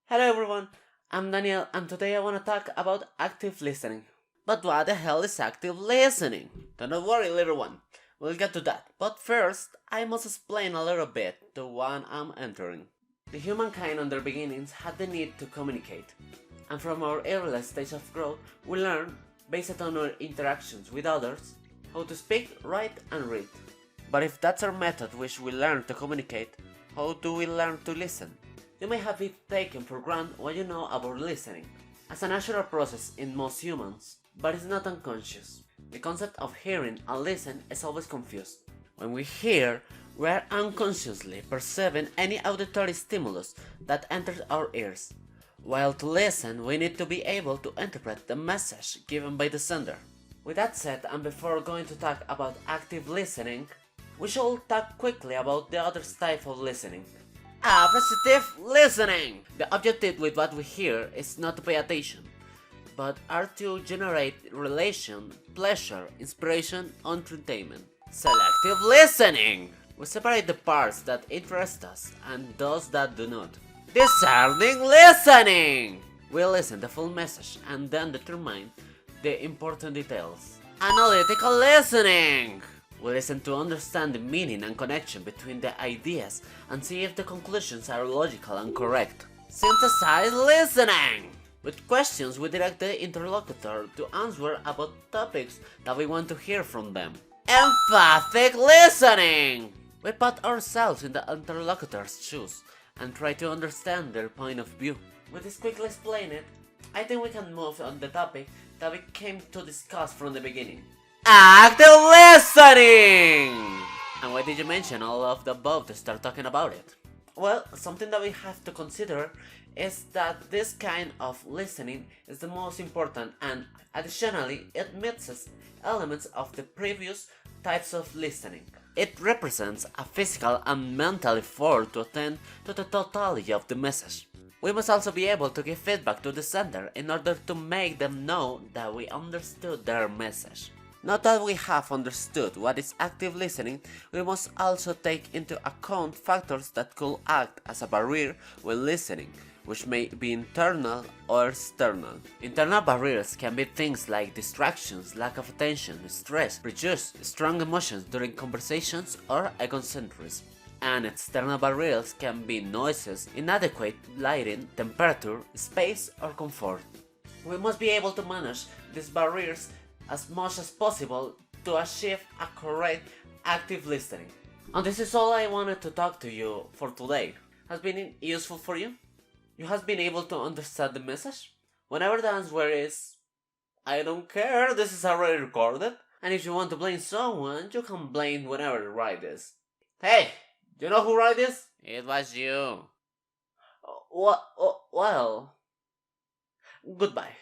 Hello everyone, I'm Daniel and today I want to talk about active listening. But what the hell is active listening? Don't worry little one, we'll get to that. But first, I must explain a little bit the one I'm entering. The humankind on their beginnings had the need to communicate. And from our earliest stage of growth, we learn, based on our interactions with others, how to speak, write and read. But if that's our method which we learn to communicate, how do we learn to listen? You may have it taken for granted what you know about listening, as a natural process in most humans, but it's not unconscious. The concept of hearing and listen is always confused. When we hear, we are unconsciously perceiving any auditory stimulus that enters our ears, while to listen we need to be able to interpret the message given by the sender. With that said, and before going to talk about active listening, we should talk quickly about the other type of listening. Appreciative listening! The objective with what we hear is not to pay attention, but are to generate relation, pleasure, inspiration, entertainment. Selective listening! We separate the parts that interest us and those that do not. Discerning listening! We listen the full message and then determine the important details. Analytical listening! We listen to understand the meaning and connection between the ideas and see if the conclusions are logical and correct. Synthesized listening! With questions we direct the interlocutor to answer about topics that we want to hear from them. Empathic listening! We put ourselves in the interlocutor's shoes and try to understand their point of view. With this quickly explained, I think we can move on the topic that we came to discuss from the beginning. Active listening! And why did you mention all of the above to start talking about it? Well, something that we have to consider is that this kind of listening is the most important, and additionally it mixes elements of the previous types of listening. It represents a physical and mental effort to attend to the totality of the message. We must also be able to give feedback to the sender in order to make them know that we understood their message. Now that we have understood what is active listening, we must also take into account factors that could act as a barrier when listening, which may be internal or external. Internal barriers can be things like distractions, lack of attention, stress, prejudice, strong emotions during conversations, or egocentrism. And external barriers can be noises, inadequate lighting, temperature, space, or comfort. We must be able to manage these barriers as much as possible to achieve a correct active listening. And this is all I wanted to talk to you for today. Has been useful for you? You have been able to understand the message? Whenever the answer is, I don't care, this is already recorded. And if you want to blame someone, you can blame whenever you write this. Hey, do you know who wrote this? It was you. Well, goodbye.